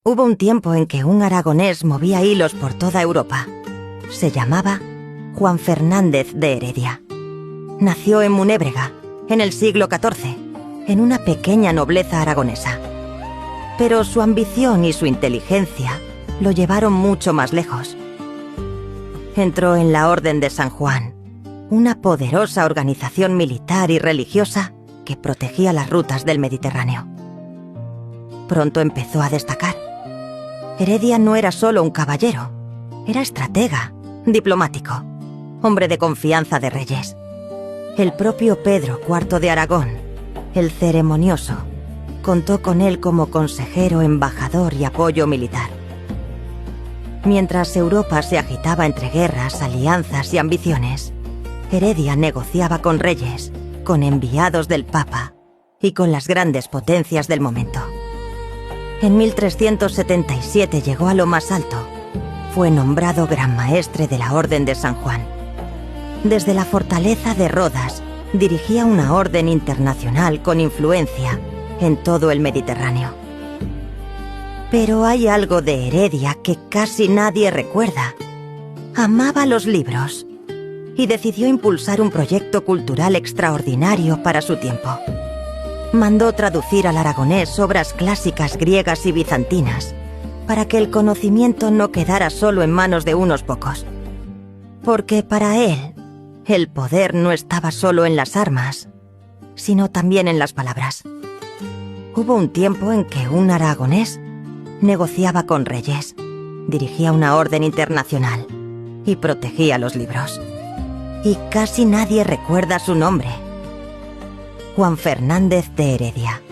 Hubo un tiempo en que un aragonés movía hilos por toda Europa. Se llamaba Juan Fernández de Heredia. Nació en Munébrega, en el siglo XIV, en una pequeña nobleza aragonesa. Pero su ambición y su inteligencia lo llevaron mucho más lejos. Entró en la Orden de San Juan, una poderosa organización militar y religiosa que protegía las rutas del Mediterráneo. Pronto empezó a destacar. Heredia no era solo un caballero, era estratega, diplomático, hombre de confianza de reyes. El propio Pedro IV de Aragón, el ceremonioso, contó con él como consejero, embajador y apoyo militar. Mientras Europa se agitaba entre guerras, alianzas y ambiciones, Heredia negociaba con reyes, con enviados del Papa y con las grandes potencias del momento. En 1377 llegó a lo más alto. Fue nombrado Gran Maestre de la Orden de San Juan. Desde la fortaleza de Rodas, dirigía una orden internacional con influencia en todo el Mediterráneo. Pero hay algo de Heredia que casi nadie recuerda. Amaba los libros y decidió impulsar un proyecto cultural extraordinario para su tiempo. Mandó traducir al aragonés obras clásicas griegas y bizantinas para que el conocimiento no quedara solo en manos de unos pocos. Porque para él, el poder no estaba solo en las armas, sino también en las palabras. Hubo un tiempo en que un aragonés negociaba con reyes, dirigía una orden internacional y protegía los libros. Y casi nadie recuerda su nombre. Juan Fernández de Heredia.